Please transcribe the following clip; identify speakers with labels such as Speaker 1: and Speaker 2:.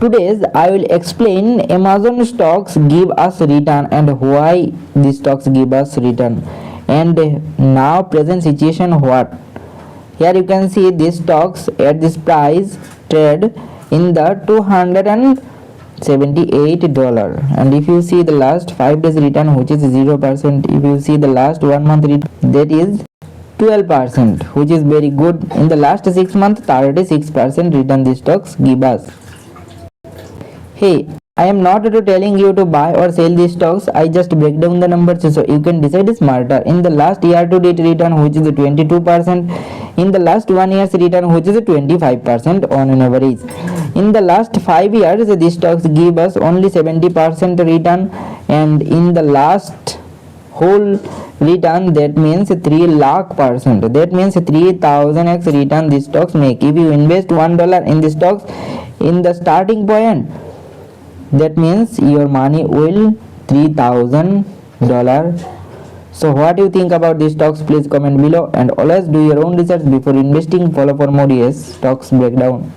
Speaker 1: Today's I will explain Amazon stocks give us return and why these stocks give us return, and now present situation what. Here you can see these stocks at this price trade in the $278, and if you see the last 5 days return, which is 0%, if you see the last 1 month return, that is 12%, which is very good. In the last 6 months, 36% return these stocks give us. Hey, I am not telling you to buy or sell these stocks. I just break down the numbers so you can decide smarter. In the last year to date return, which is 22%, in the last 1 year's return, which is 25% on an average. In the last 5 years, these stocks give us only 70% return, and in the last whole return, that means 3 lakh%, that means 3000x return these stocks make. If you invest $1 in the stocks in the starting point, that means your money will $3000. So what do you think about these stocks? Please comment below, and always do your own research before investing. Follow for more stocks breakdown.